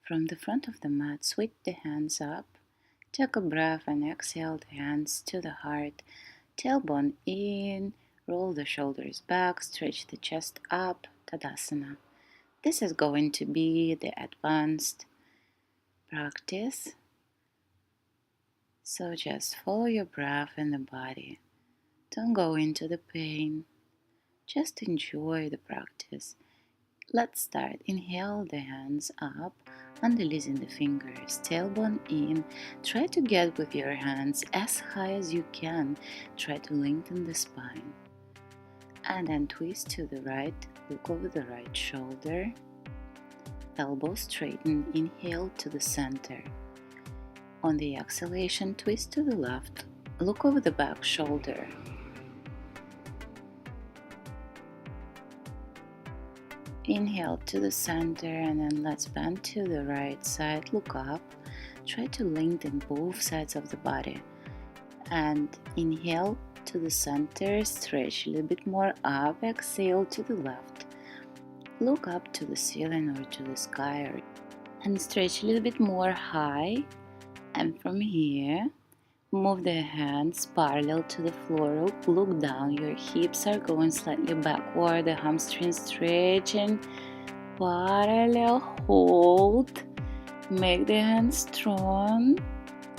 From the front of the mat, sweep the hands up. Take a breath and exhale the hands to the heart. Tailbone in, roll the shoulders back, stretch the chest up, Tadasana. This is going to be the advanced practice. So just follow your breath in the body. Don't go into the pain. Just enjoy the practice. Let's start. Inhale the hands up, releasing the fingers, tailbone in. Try to get with your hands as high as you can. Try to lengthen the spine. And then twist to the right, look over the right shoulder. Elbows straighten, inhale to the center. On the exhalation, twist to the left, look over the back shoulder. Inhale to the center, and then let's bend to the right side, look up. Try to lengthen both sides of the body. And inhale to the center, stretch a little bit more up, exhale to the left. Look up to the ceiling or to the sky, and stretch a little bit more high. And from here, move the hands parallel to the floor. Look down. Your hips are going slightly backward. The hamstrings stretching. Parallel. Hold. Make the hands strong.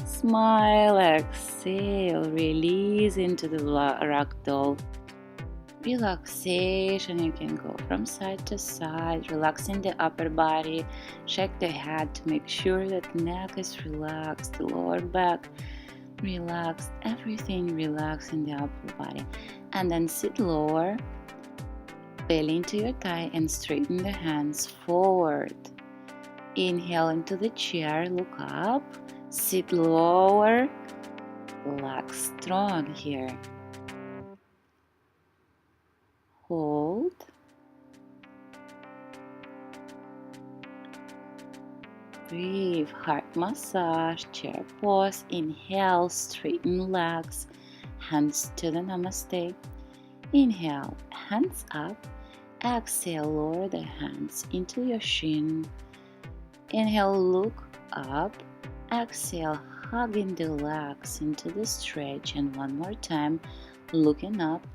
Smile. Exhale. Release into the ragdoll. Relaxation. You can go from side to side, relaxing the upper body. Check the head to make sure that the neck is relaxed, the lower back relaxed, everything relaxed in the upper body. And then sit lower, belly into your thigh, and straighten the hands forward. Inhale into the chair, look up, sit lower, relax strong here. Hold. Breathe, heart massage, chair pose. Inhale, straighten legs, hands to the namaste. Inhale, hands up. Exhale, lower the hands into your shin. Inhale, look up. Exhale, hugging the legs into the stretch. And one more time, looking up.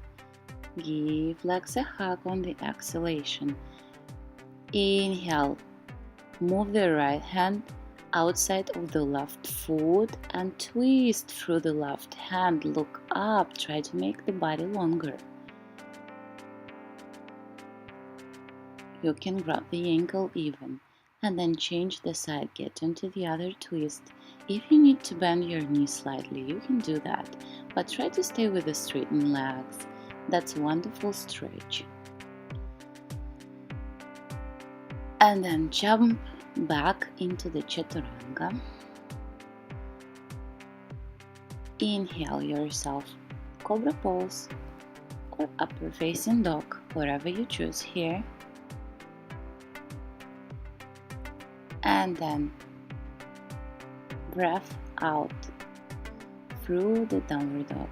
Give legs a hug on the exhalation. Inhale, move the right hand outside of the left foot and twist through the left hand. Look up, try to make the body longer. You can grab the ankle even and then change the side, get into the other twist. If you need to bend your knee slightly, you can do that, but try to stay with the straightened legs. That's a wonderful stretch. And then jump back into the chaturanga. Inhale yourself, cobra pose or upward facing dog, whatever you choose here. And then breath out through the downward dog.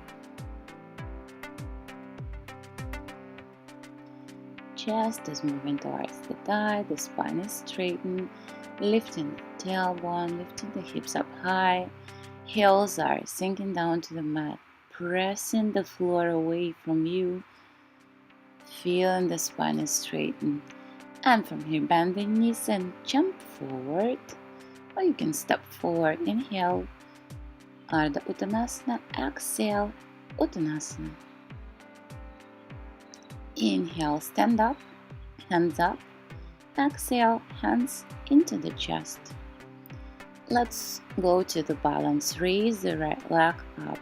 Chest is moving towards the thigh, the spine is straightened, lifting the tailbone, lifting the hips up high, heels are sinking down to the mat, pressing the floor away from you, feeling the spine is straightened. And from here, bend the knees and jump forward, or you can step forward. Inhale, Ardha Uttanasana, exhale, Uttanasana. Inhale, stand up, hands up. Exhale, hands into the chest. Let's go to the balance. Raise the right leg up,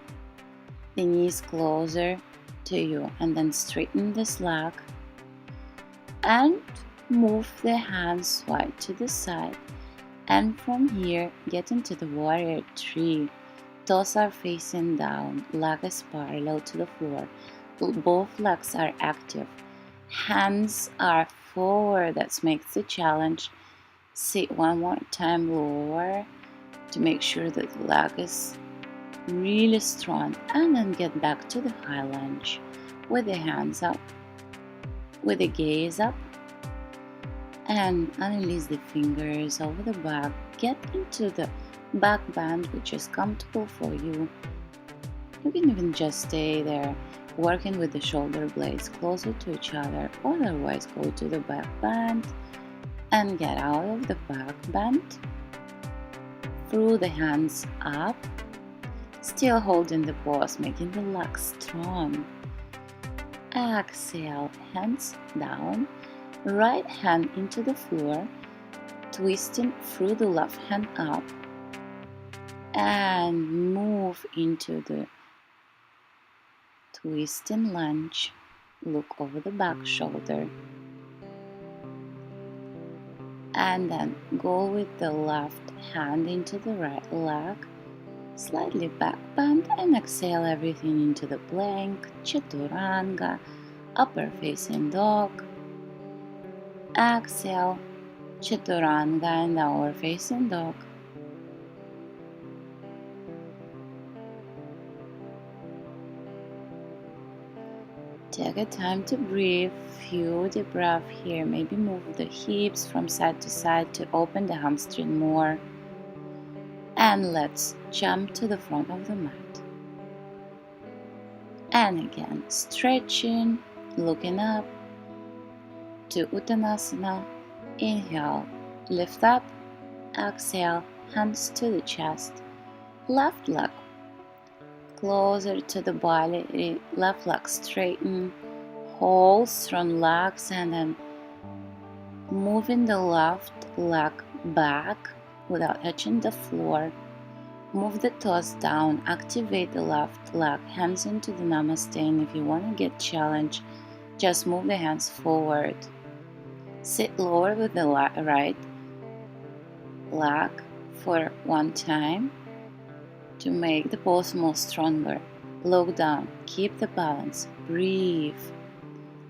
the knees closer to you, and then straighten this leg. And move the hands wide to the side. And from here, get into the warrior three. Toes are facing down, leg is parallel to the floor. Both legs are active. Hands are forward. That makes the challenge. Sit one more time lower to make sure that the leg is really strong. And then get back to the high lunge with the hands up, with the gaze up. and unrelease the fingers over the back. Get into the back bend, which is comfortable for you. You can even just stay there, working with the shoulder blades closer to each other. Otherwise, go to the back bend and get out of the back bend. Through the hands up, still holding the pose, making the legs strong. Exhale, hands down, right hand into the floor, twisting through the left hand up, and move into the twisting lunge. Look over the back shoulder, and then go with the left hand into the right leg, slightly back bend, and exhale everything into the plank, chaturanga, upper facing dog. Exhale, chaturanga and downward facing dog. Take a time to breathe, few deep breaths here. Maybe move the hips from side to side to open the hamstring more. And let's jump to the front of the mat. And again, stretching, looking up to Uttanasana. Inhale, lift up. Exhale, hands to the chest. Left leg closer to the body, left leg straighten, hold strong legs, and then moving the left leg back without touching the floor. Move the toes down, activate the left leg, hands into the namaste, and if you want to get challenged, just move the hands forward. Sit lower with the right leg for one time to make the pose more stronger. Look down, keep the balance, breathe,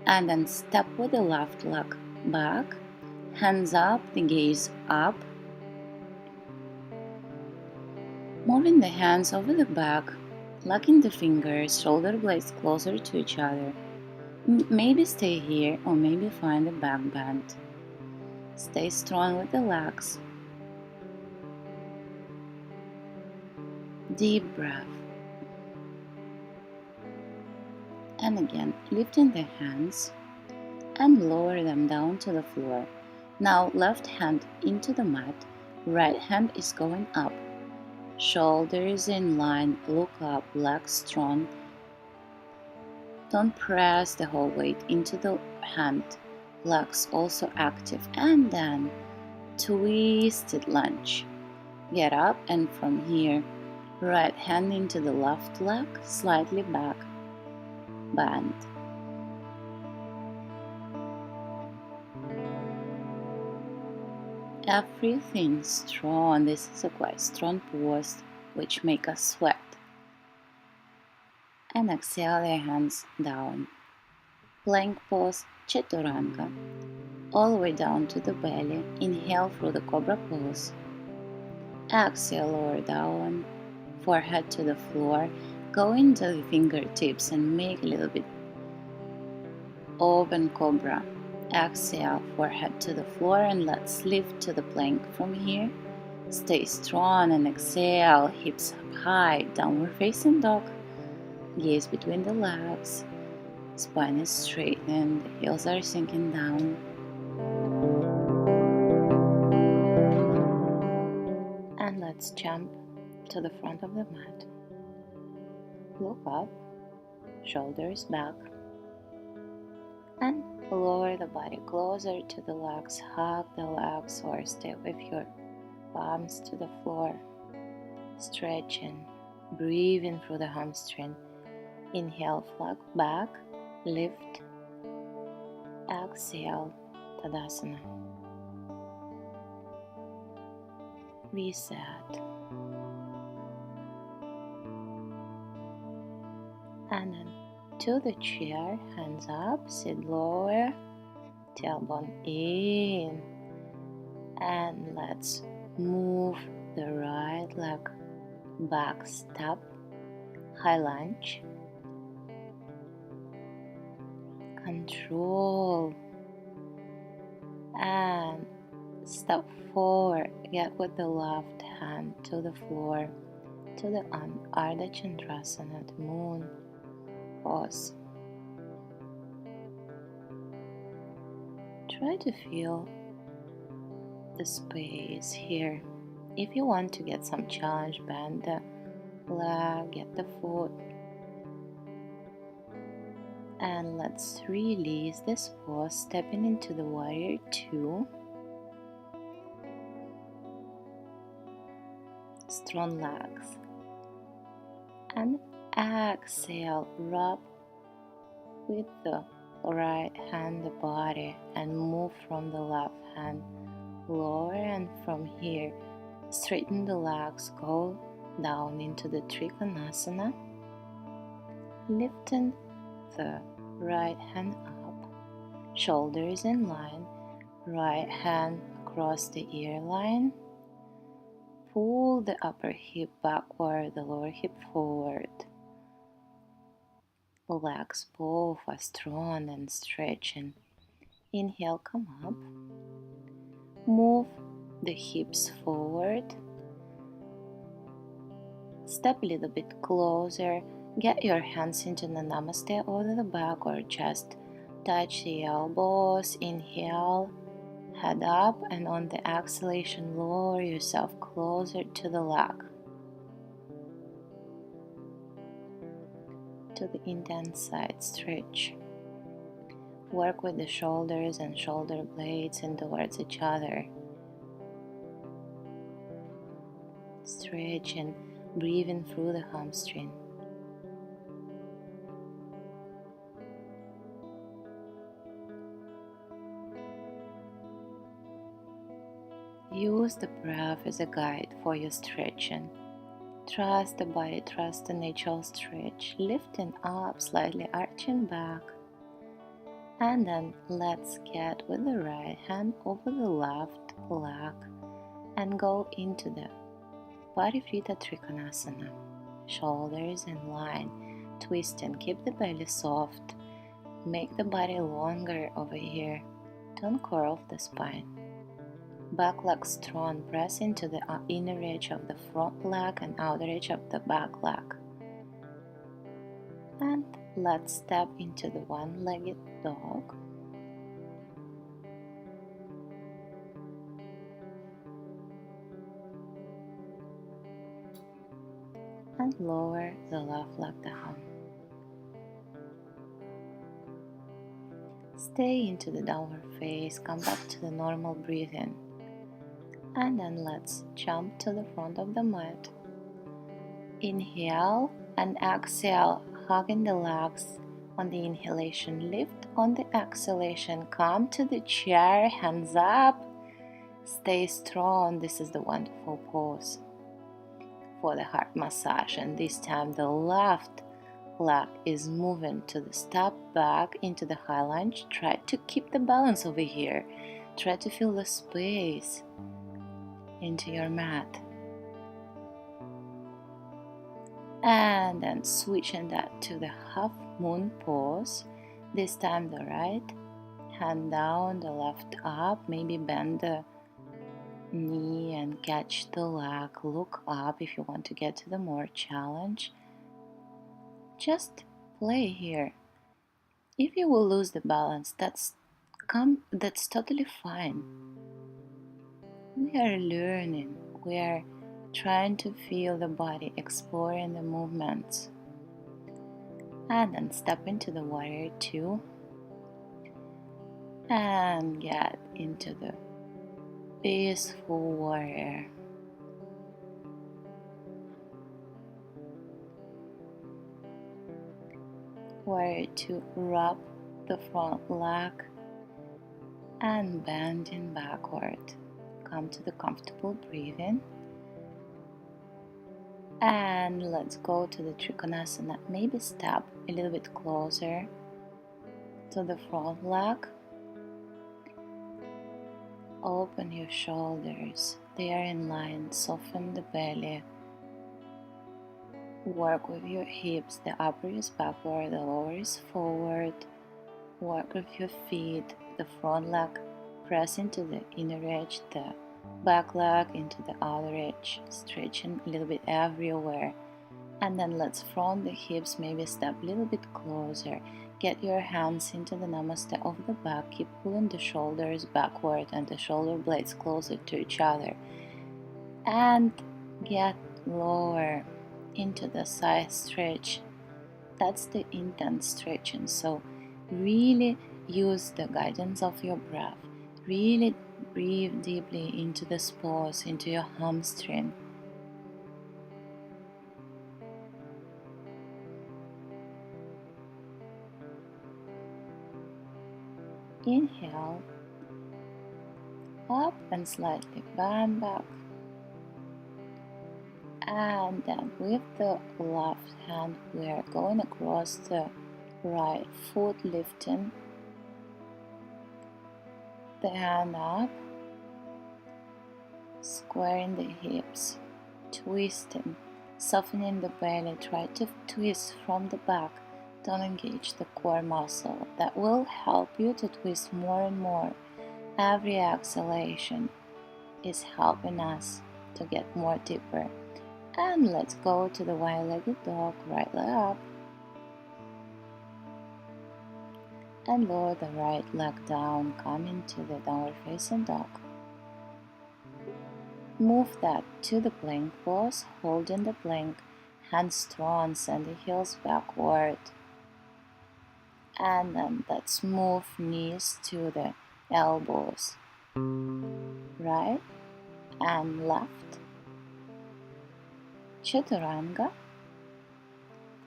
and then step with the left leg back, hands up, the gaze up, moving the hands over the back, locking the fingers, shoulder blades closer to each other. Maybe stay here or maybe find a back bend. Stay strong with the legs. Deep breath. And again, lifting the hands and lower them down to the floor. Now left hand into the mat, right hand is going up. Shoulders in line, look up, legs strong. Don't press the whole weight into the hand. Legs also active. And then twisted lunge. Get up and from here, right hand into the left leg, slightly back, bend. Everything strong. This is a quite strong pose which make us sweat. And exhale the hands down. Plank pose, chaturanga. All the way down to the belly. Inhale through the cobra pose. Exhale, lower down. Forehead to the floor. Go into the fingertips and make a little bit open cobra. Exhale, forehead to the floor, and let's lift to the plank from here. Stay strong and exhale, hips up high, downward facing dog. Gaze between the legs. Spine is straightened, the heels are sinking down. And let's jump to the front of the mat. Look up, shoulders back, and lower the body closer to the legs. Hug the legs or stay with your palms to the floor. Stretching, breathing through the hamstring. Inhale, flag back, lift. Exhale, Tadasana. Reset. And then to the chair, hands up, sit lower, tailbone in, and let's move the right leg back, step, high lunge, control, And step forward, get with the left hand to the floor, to the Ardha Chandrasana, the moon pose. Try to feel the space here. If you want to get some challenge, bend the leg, get the foot. And let's release this pose, stepping into the warrior two. Strong legs. And exhale, rub with the right hand the body and move from the left hand lower, and from here straighten the legs, go down into the Trikonasana, lifting the right hand up, shoulders in line, right hand across the ear line, pull the upper hip backward, the lower hip forward. Legs both are strong and stretching. Inhale, come up. Move the hips forward. Step a little bit closer. Get your hands into the namaste over the back, or just touch the elbows. Inhale, head up, and on the exhalation, lower yourself closer to the leg, to the intense side stretch. Work with the shoulders and shoulder blades in towards each other. Stretch and breathing through the hamstring. Use the breath as a guide for your stretching. Trust the body, trust the natural stretch, lifting up, slightly arching back. And then let's get with the right hand over the left leg and go into the Parivrita Trikonasana. Shoulders in line, twist and keep the belly soft. Make the body longer over here. Don't curl the spine. Back leg strong, press into the inner edge of the front leg and outer edge of the back leg. And let's step into the one-legged dog. And lower the left leg down. Stay into the downward face, come back to the normal breathing. And then let's jump to the front of the mat. Inhale and exhale, hugging the legs. On the inhalation, lift. On the exhalation, come to the chair, hands up. Stay strong. This is the wonderful pose for the heart massage. And this time the left leg is moving to the step back into the high lunge. Try to keep the balance over here. Try to feel the space into your mat. And then switching that to the half moon pose. This time the right hand down, the left up. Maybe bend the knee and catch the leg. Look up if you want to get to the more challenge. Just play here. If you will lose the balance, that's totally fine. We are learning. We are trying to feel the body, exploring the movements. And then step into the warrior two and get into the peaceful warrior. Warrior two, rub the front leg and bending backward. Come to the comfortable breathing. And let's go to the Trikonasana. Maybe step a little bit closer to the front leg. Open your shoulders. They are in line. Soften the belly. Work with your hips. The upper is backward, the lower is forward. Work with your feet. The front leg Press into the inner edge, the back leg into the outer edge, stretching a little bit everywhere. And then let's front the hips, maybe step a little bit closer. Get your hands into the namaste of the back. Keep pulling the shoulders backward and the shoulder blades closer to each other. And get lower into the side stretch. That's the intense stretching. So really use the guidance of your breath. Really breathe deeply into this pose, into your hamstring. Inhale, up and slightly bend back. And then with the left hand, we are going across the right foot, lifting the hand up, squaring the hips, twisting, softening the belly. Try to twist from the back. Don't engage the core muscle. That will help you to twist more and more. Every exhalation is helping us to get more deeper. And let's go to the wide-legged dog. Right leg up. And lower the right leg down. Come into the downward facing dog. Move that to the plank pose. Holding the plank. Hands strong. Send the heels backward. And then let's move knees to the elbows. Right and left. Chaturanga,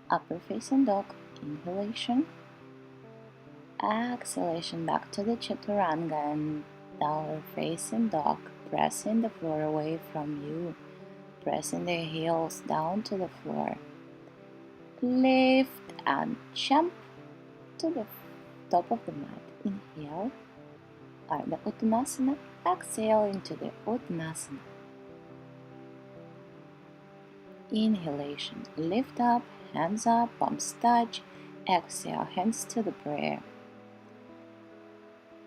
upper facing dog, inhalation, exhalation back to the chaturanga and downward facing dog, pressing the floor away from you, pressing the heels down to the floor. Lift and jump to the top of the mat. Inhale, Ardha Uttanasana, exhale into the Uttanasana. Inhalation, lift up, hands up, palms touch. Exhale, hands to the prayer.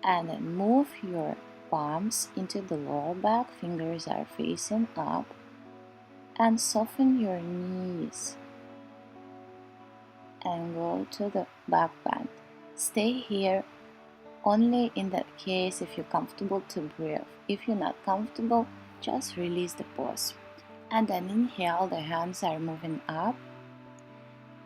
And then move your palms into the lower back, fingers are facing up. And soften your knees. And go to the back bend. Stay here only in that case if you're comfortable to breathe. If you're not comfortable, just release the pose. And then inhale, the hands are moving up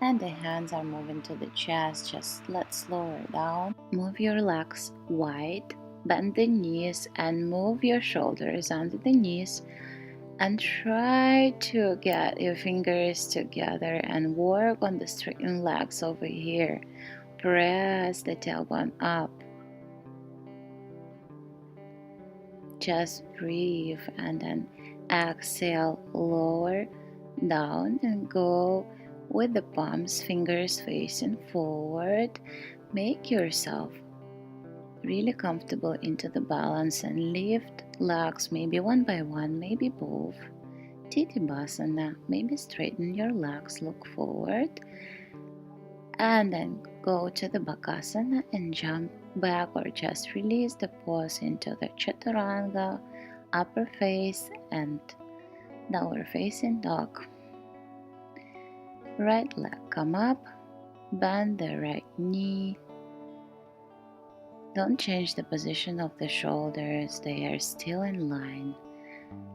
and the hands are moving to the chest. Just let's lower down. Move your legs wide, bend the knees and move your shoulders under the knees and try to get your fingers together and work on the straightened legs over here. Press the tailbone up. Just breathe and then exhale, lower down and go with the palms, fingers facing forward. Make yourself really comfortable into the balance and lift legs maybe one by one, maybe both. Titibhasana, maybe straighten your legs, look forward. And then go to the Bakasana and jump back or just release the pose into the Chaturanga, upper face and downward facing dog. Right leg come up, bend the right knee. Don't change the position of the shoulders, they are still in line.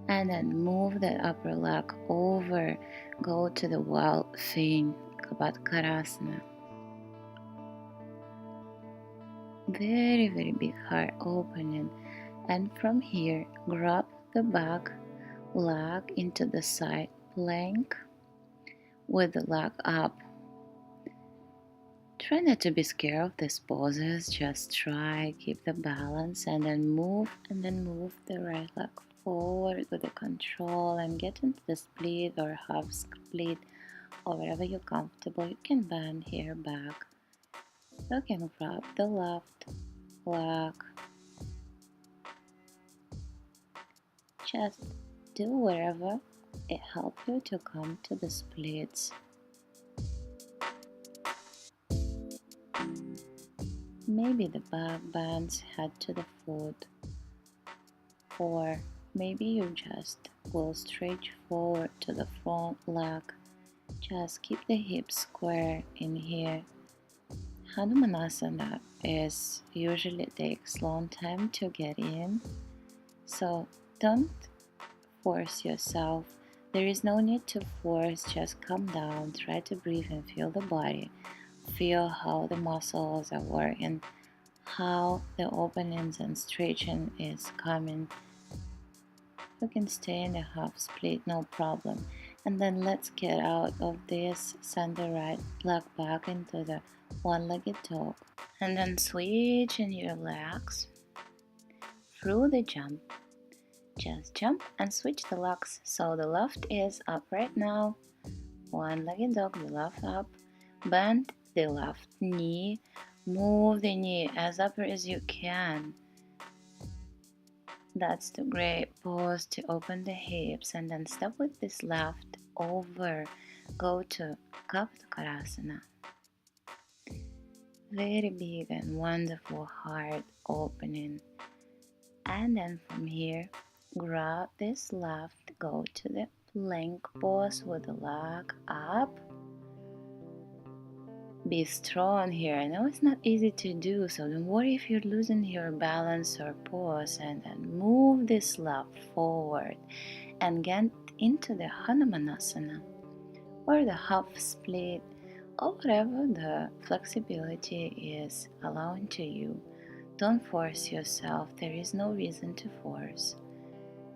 And then move the upper leg over, go to the wild thing, Kapadkarasana. Very, very big heart opening. And from here, grab the back leg into the side plank with the leg up. Try not to be scared of these poses, just try, keep the balance and then move the right leg forward with the control and get into the split or half split or wherever you're comfortable. You can bend here back. You can grab the left leg. Just do wherever it helps you to come to the splits. Maybe the back bends head to the foot. or maybe you just go straight forward to the front leg. Just keep the hips square in here. Hanumanasana is usually takes long time to get in, so don't force yourself. There is no need to force, just calm down, try to breathe and feel the body. Feel how the muscles are working, how the openings and stretching is coming. You can stay in the half split, no problem. And then let's get out of this, send the right leg back into the one-legged dog. And then switch in your legs through the jump. Just jump and switch the legs. So the left is up right now. One-legged dog, the left up. Bend the left knee. Move the knee as upper as you can. That's the great pose to open the hips, and then step with this left over. Go to Kaptakarasana. Very big and wonderful heart opening. And then from here, grab this left, go to the plank pose with the leg up. Be strong here. I know it's not easy to do, so don't worry if you're losing your balance or pose. And then move this left forward and get into the Hanumanasana or the half split or whatever the flexibility is allowing to you. Don't force yourself. There is no reason to force.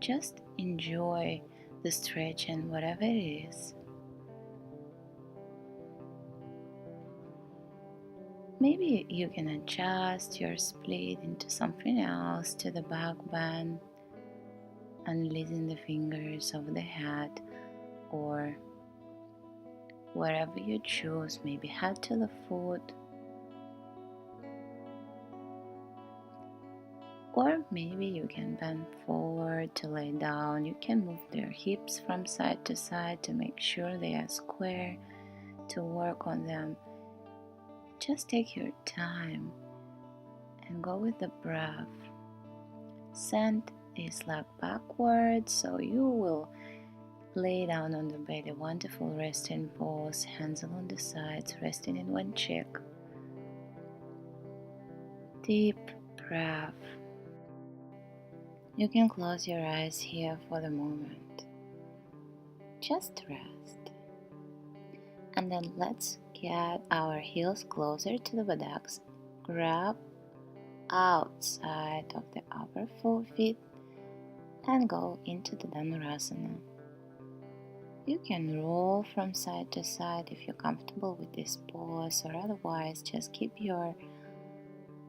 Just enjoy the stretch and whatever it is. Maybe you can adjust your split into something else, to the back bend and releasing the fingers of the head, or wherever you choose, maybe head to the foot, or maybe you can bend forward to lay down. You can move your hips from side to side to make sure they are square, to work on them. Just take your time and go with the breath. Send this leg backwards, so you will lay down on the bed, a wonderful resting pose, hands along the sides, resting in one cheek. Deep breath. You can close your eyes here for the moment. Just rest. And then let's get our heels closer to the buttocks. Grab outside of the upper feet and go into the Dhanurasana. You can roll from side to side if you're comfortable with this pose, or otherwise just keep your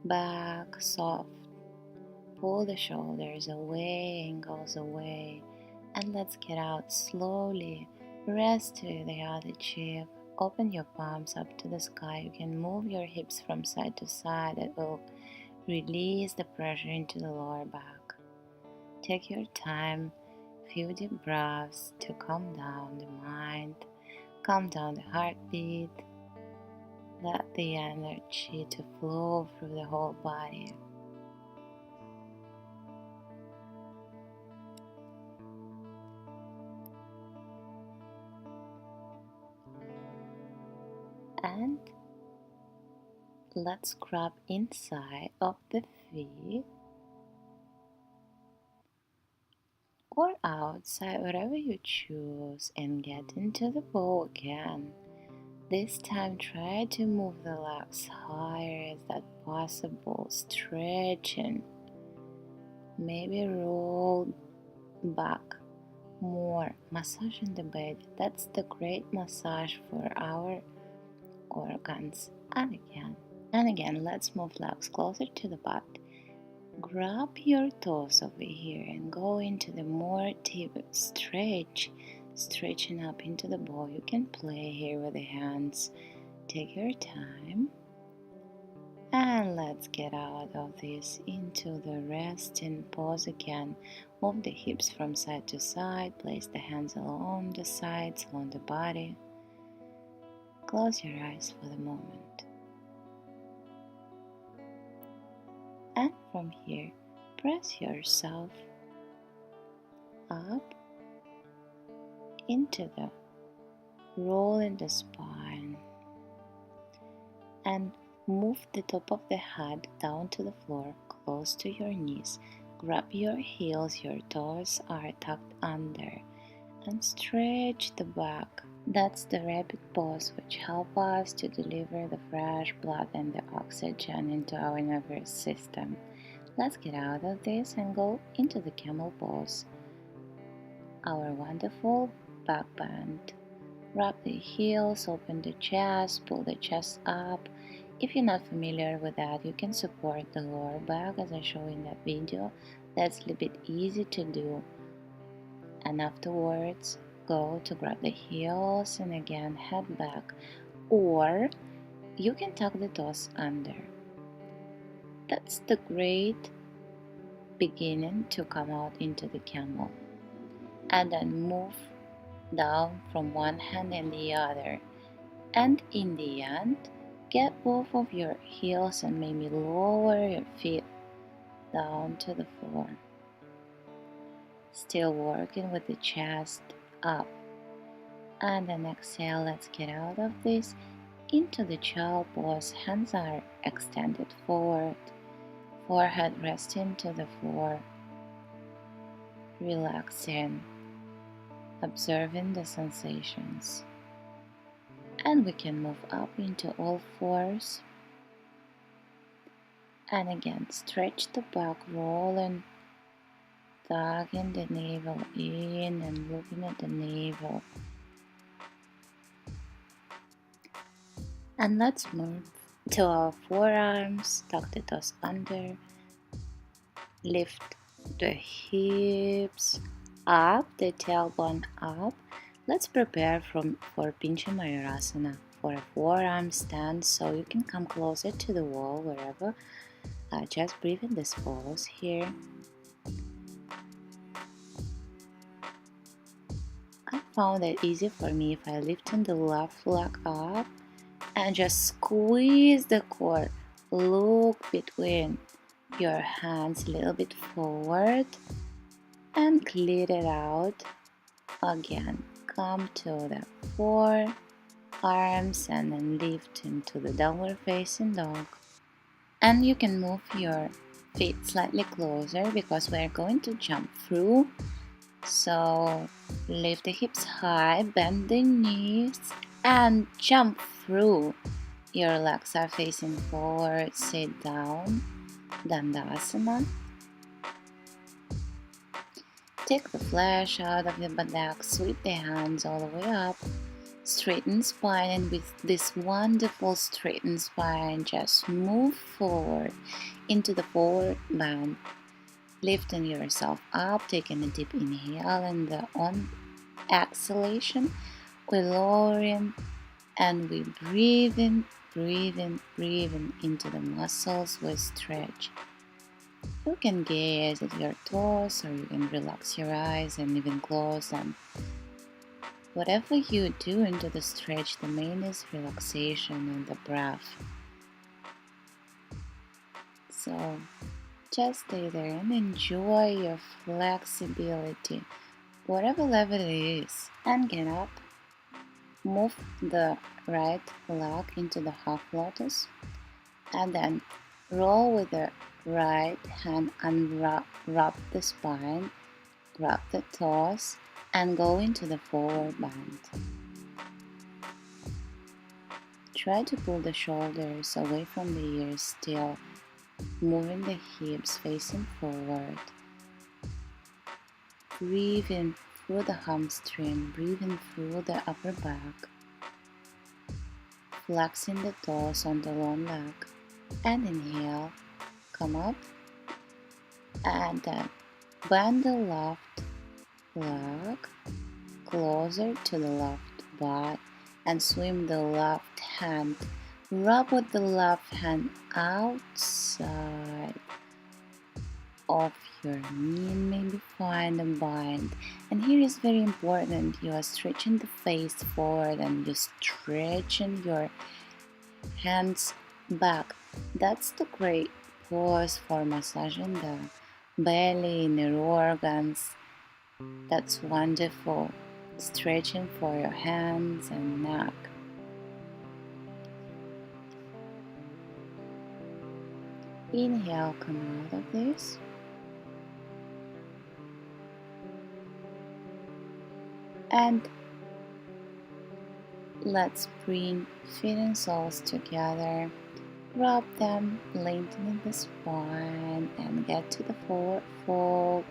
back soft. Pull the shoulders away, ankles away, and let's get out slowly. Rest to the other cheek. Open your palms up to the sky. You can move your hips from side to side. It will release the pressure into the lower back. Take your time, few deep breaths to calm down the mind, calm down the heartbeat. Let the energy to flow through the whole body. And let's grab inside of the feet or outside, whatever you choose, and get into the bow again. This time try to move the legs higher as that possible, stretching. Maybe roll back more, massaging the bed. That's the great massage for our organs. And again, let's move legs closer to the butt. Grab your toes over here and go into the more deep stretch, stretching up into the ball. You can play here with the hands. Take your time. And let's get out of this into the resting pose again. Move the hips from side to side. Place the hands along the sides, along the body. Close your eyes for the moment. And from here, press yourself up into the roll in the spine, and move the top of the head down to the floor, close to your knees. Grab your heels, your toes are tucked under, and stretch the back. That's the rabbit pose, which helps us to deliver the fresh blood and the oxygen into our nervous system. Let's get out of this and go into the camel pose. Our wonderful back bend. Wrap the heels, open the chest, pull the chest up. If you're not familiar with that, you can support the lower back as I show in that video. That's a little bit easy to do. And afterwards, go to grab the heels and again head back. Or you can tuck the toes under. That's the great beginning to come out into the camel. And then move down from one hand and the other, and in the end get both of your heels and maybe lower your feet down to the floor, still working with the chest up. And then exhale. Let's get out of this into the child pose. Hands are extended forward, forehead resting to the floor, relaxing, observing the sensations. And we can move up into all fours. And again, stretch the back, rolling, tugging the navel in and looking at the navel. And let's move to our forearms, tuck the toes under, lift the hips up, the tailbone up. Let's prepare for Pincha Mayurasana, for a forearm stand, so you can come closer to the wall wherever. Just breathe in this pose here. I found it easy for me if I lift the left leg up and just squeeze the core. Look between your hands a little bit forward and clear it out. Again, come to the forearms and then lift into the downward facing dog. And you can move your feet slightly closer because we're going to jump through. So lift the hips high, bend the knees and jump through. Your legs are facing forward, sit down, Dandasana. Take the flesh out of the buttocks, sweep the hands all the way up, straighten spine, and with this wonderful straightened spine, just move forward into the forward bend, lifting yourself up, taking a deep inhale, and on exhalation, we're lowering and we breathing into the muscles we stretch. You can gaze at your toes, or you can relax your eyes and even close them. Whatever you do into the stretch, the main is relaxation and the breath. So just stay there and enjoy your flexibility, whatever level it is, and get up. Move the right leg into the half lotus and then roll with the right hand, wrap the spine, grab the toes and go into the forward bend. Try to pull the shoulders away from the ears, still moving the hips facing forward. Breathing through the hamstring, breathing through the upper back, flexing the toes on the long leg, and inhale, come up, and then bend the left leg closer to the left butt and swim the left hand. Rub with the left hand outside of your knee, maybe find a bind. And here is very important, you are stretching the face forward and you're stretching your hands back. That's the great pose for massaging the belly, inner organs, That's wonderful. Stretching for your hands and neck. Inhale, come out of this. And let's bring feet and soles together. Rub them, lengthening the spine, and get to the forward fold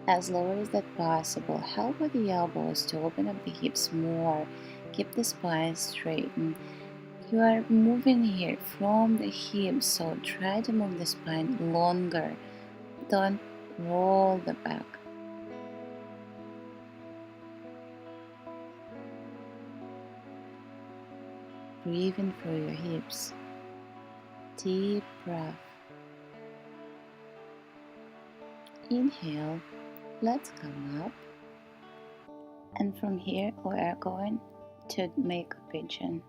as low as that possible. Help with the elbows to open up the hips more. Keep the spine straightened. You are moving here from the hips, so try to move the spine longer. Don't roll the back. Breathe in through your hips. Deep breath. Inhale. Let's come up. And from here, we are going to make a pigeon.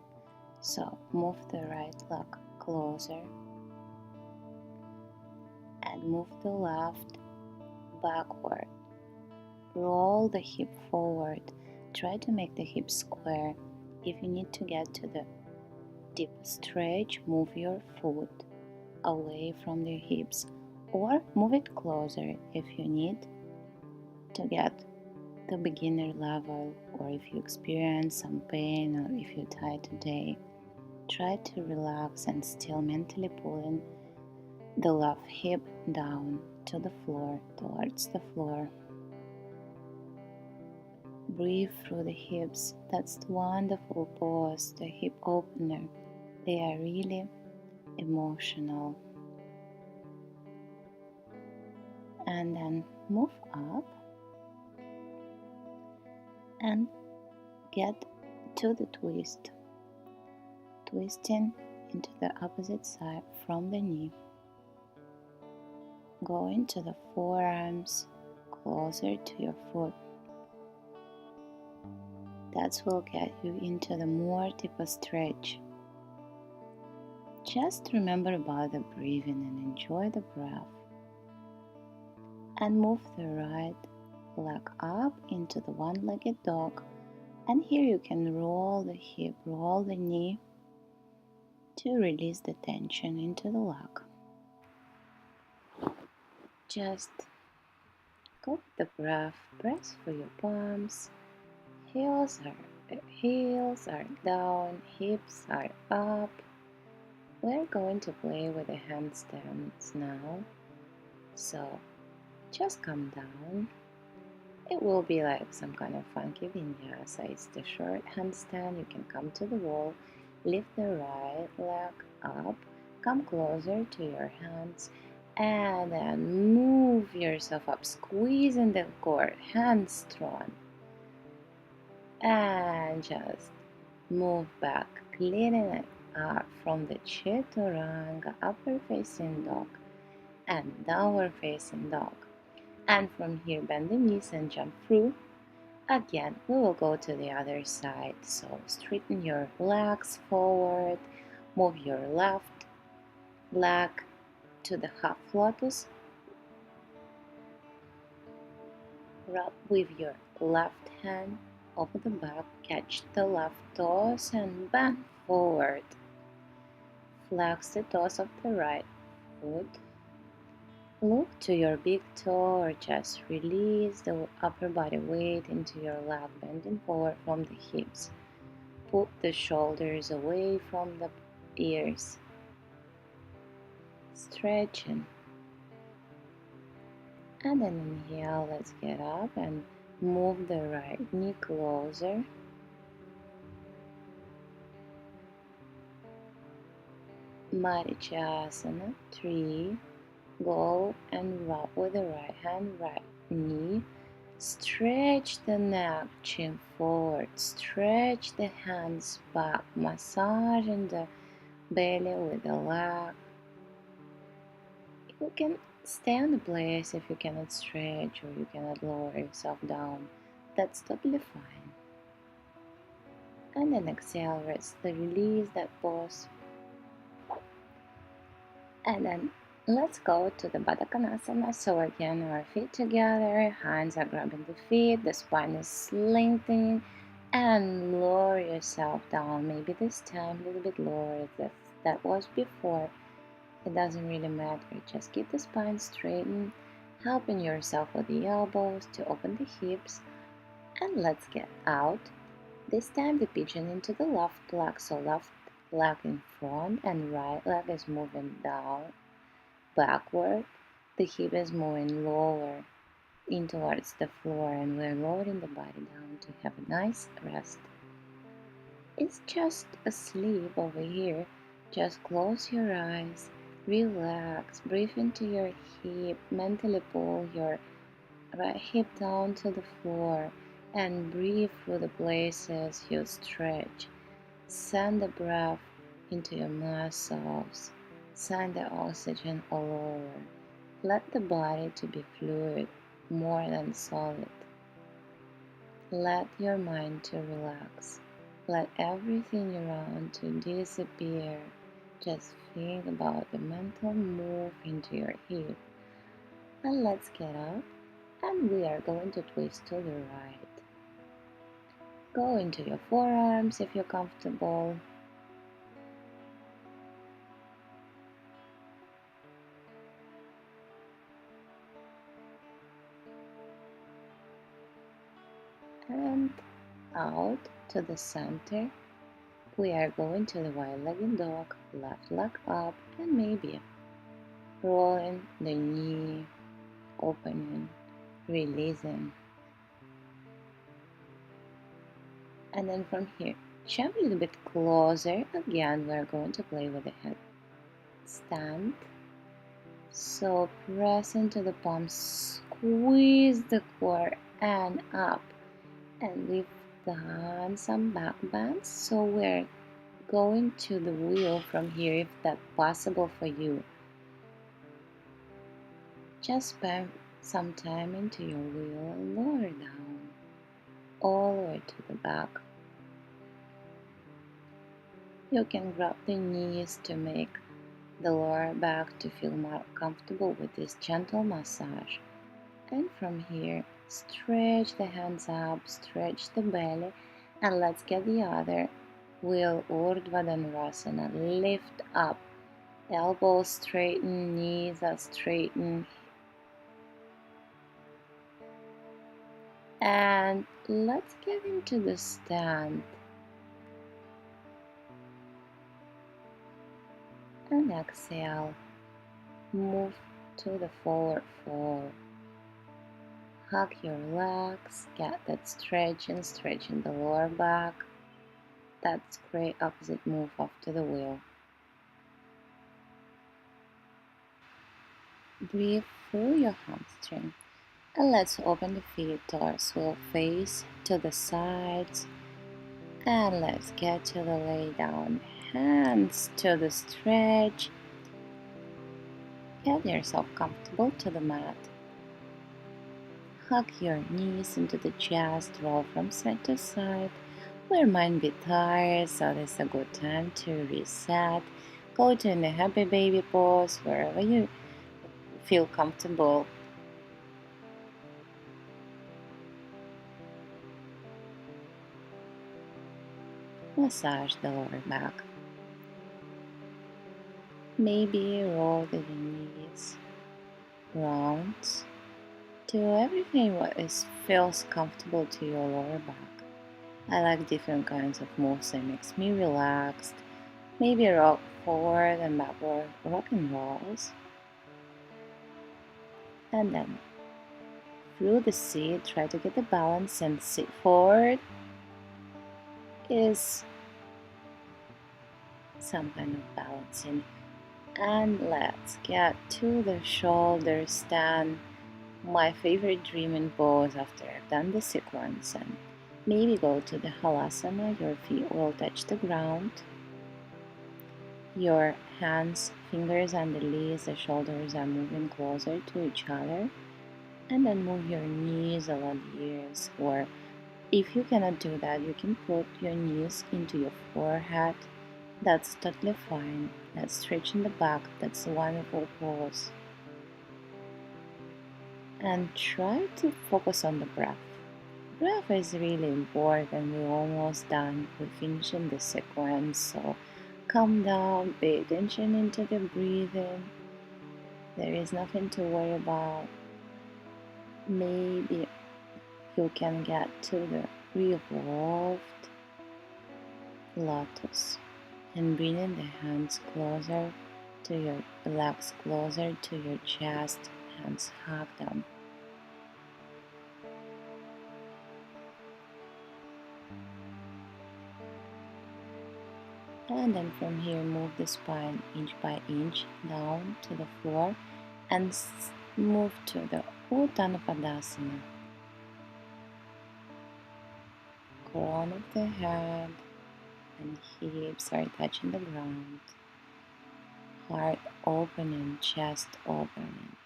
So move the right leg closer. And move the left backward. Roll the hip forward. Try to make the hip square. If you need to get to the deep stretch, move your foot away from the hips or move it closer if you need to get the beginner level, or if you experience some pain, or if you're tired today. Try to relax and still mentally pulling the left hip down to the floor, towards the floor. Breathe through the hips. That's the wonderful pose, the hip opener. They are really emotional. And then move up and get to the twist. Twisting into the opposite side from the knee. Go into the forearms closer to your foot. That will get you into the more deeper stretch. Just remember about the breathing and enjoy the breath. And move the right leg up into the one-legged dog. And here you can roll the hip, roll the knee to release the tension into the leg. Just go with the breath. Press for your palms. Heels are down, hips are up. We're going to play with the handstands now. So just come down. It will be like some kind of funky vinyasa. It's the short handstand. You can come to the wall, lift the right leg up, come closer to your hands, and then move yourself up, squeezing the core, hands strong. And just move back, cleaning it up from the chaturanga, upper facing dog, and downward facing dog. And from here, bend the knees and jump through. Again, we will go to the other side. So straighten your legs forward, move your left leg to the half lotus. Rub with your left hand over the back, catch the left toes and bend forward. Flex the toes of the right foot. Look to your big toe or just release the upper body weight into your leg, bending forward from the hips. Put the shoulders away from the ears. Stretching. And then inhale, let's get up and move the right knee closer. Marichyasana 3. Go and rub with the right hand, right knee. Stretch the neck, chin forward. Stretch the hands back, massaging the belly with the leg. You can stay on the place if you cannot stretch or you cannot lower yourself down. That's totally fine. And then exhale, rest, release that pose. And then Let's go to the Baddha So again, our feet together, hands are grabbing the feet, the spine is lengthening, and lower yourself down. Maybe this time a little bit lower than that was before. It doesn't really matter. Just keep the spine straightened, helping yourself with the elbows to open the hips, and let's get out. This time the pigeon into the left leg, so left leg in front and right leg is moving down, backward. The hip is moving lower in towards the floor and we're lowering the body down to have a nice rest. It's just asleep over here. Just close your eyes, relax, breathe into your hip, mentally pull your right hip down to the floor and breathe through the places you stretch. Send the breath into your muscles. Send the oxygen all over. Let the body to be fluid more than solid. Let your mind to relax. Let everything around to disappear. Just think about the mental move into your hip. And let's get up and we are going to twist to the right. Go into your forearms if you're comfortable. And out to the center. We are going to the wide-legged dog, left leg up and maybe rolling the knee, opening, releasing. And then from here, jump a little bit closer. Again, we're going to play with the head stand. So press into the palms, squeeze the core and up. And we've done some back bends. So we're going to the wheel from here if that's possible for you. Just spend some time into your wheel and lower down all the way to the back. You can grab the knees to make the lower back to feel more comfortable with this gentle massage. And from here, stretch the hands up, stretch the belly, and let's get the other wheel, Urdhva Dhanurasana. Lift up, elbows straighten, knees are straightened. And let's get into the stand. And exhale, move to the forward fold. Hug your legs, get that stretch and stretch in the lower back. That's great opposite move off to the wheel. Breathe through your hamstring. And let's open the feet, torso will face to the sides. And let's get to the lay down. Hands to the stretch. Get yourself comfortable to the mat. Hug your knees into the chest, roll from side to side. We might be tired, so this is a good time to reset. Go to the happy baby pose wherever you feel comfortable. Massage the lower back. Maybe roll the knees round. Do everything what feels comfortable to your lower back. I like different kinds of moves that makes me relaxed. Maybe rock forward and backward, rock and rolls. And then through the seat, try to get the balance and sit forward is some kind of balancing. And let's get to the shoulder stand. My favorite dreaming pose after I've done the sequence, and maybe go to the halasana. Your feet will touch the ground. Your hands, fingers and the knees, the shoulders are moving closer to each other. And then move your knees along the ears, or if you cannot do that, you can put your knees into your forehead. That's totally fine. Let's stretchen the back. That's a wonderful pose. And try to focus on the breath. Breath is really important. We're almost done. We're finishing the sequence. So calm down, pay attention into the breathing. There is nothing to worry about. Maybe you can get to the revolved lotus and bringing the hands closer to your legs, closer to your chest. Hands hug them. And then from here, move the spine inch by inch down to the floor and move to the Uttanapadasana. Crown of the head and hips are touching the ground. Heart opening, chest opening.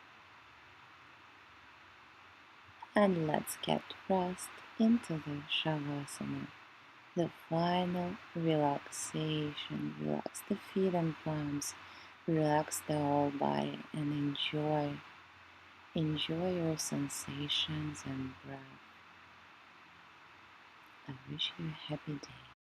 And let's get rest into the Shavasana. The final relaxation. Relax the feet and palms. Relax the whole body and enjoy your sensations and breath. I wish you a happy day.